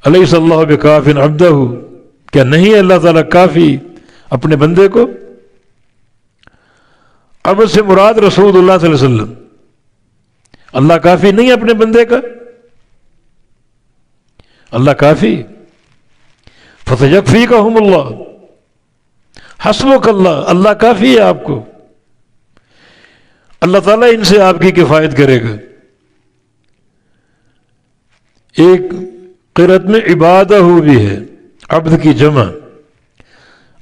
अलैसा अल्लाहु बिकाफिन अब्दहु, क्या नहीं है अल्लाह ताला काफी अपने बंदे को? अब से मुराद रसूलुल्लाह सल्लल्लाहु अलैहि वसल्लम, अल्लाह काफी नहीं है अपने बंदे का? अल्लाह काफी, फसयकफीकहुमुल्लाह, हस्बुकल्लाह, अल्लाह काफी है आपको, अल्लाह ताला इनसे आपकी किफायत करेगा। एक क़िरात में इबादहु भी है, अब्द की जमा,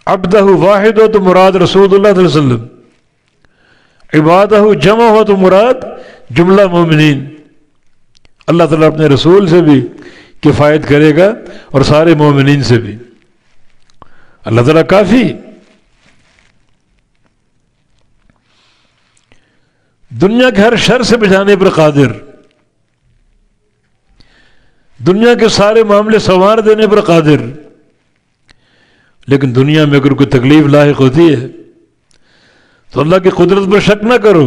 अब्दहु वाहिद हो तो मुराद रसूलुल्लाह सल्लल्लाहु अलैहि वसल्लम, इबादहु जमा हो तो मुराद जुमला मोमिनीन। अल्लाह ताला अपने रसूल से भी किफायत करेगा और सारे मोमिनीन से भी। अल्लाह ताला काफी, दुनिया के हर शर से बचाने पर कादिर, दुनिया के सारे मामले संवार देने पर कादिर। लेकिन दुनिया में अगर कोई तकलीफ लाहिक होती है तो अल्लाह की कुदरत पर शक ना करो,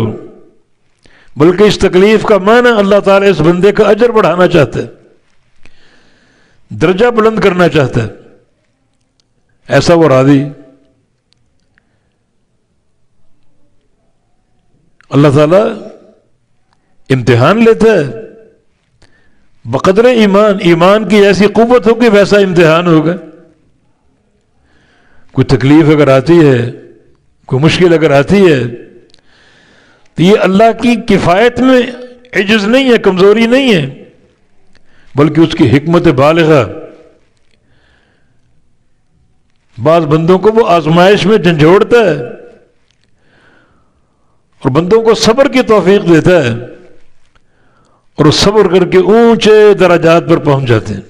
बल्कि इस तकलीफ का माना अल्लाह ताला इस बंदे का अजर बढ़ाना चाहता है, दर्जा बुलंद करना चाहता है, ऐसा वो राजी। अल्लाह ताला इम्तिहान लेता है बक़द्र ईमान, ईमान की ऐसी क़ुव्वत होगी वैसा इम्तिहान होगा। कोई तकलीफ अगर आती है, कोई मुश्किल अगर आती है तो ये अल्लाह की किफ़ायत में इज्ज़ नहीं है, कमज़ोरी नहीं है, बल्कि उसकी हिकमत बालिग़ा। बाज़ बंदों को वो आज़माइश में झंझोड़ता है और बंदों को सब्र की तौफीक देता है और सब्र करके ऊंचे दराजात पर पहुंच जाते हैं।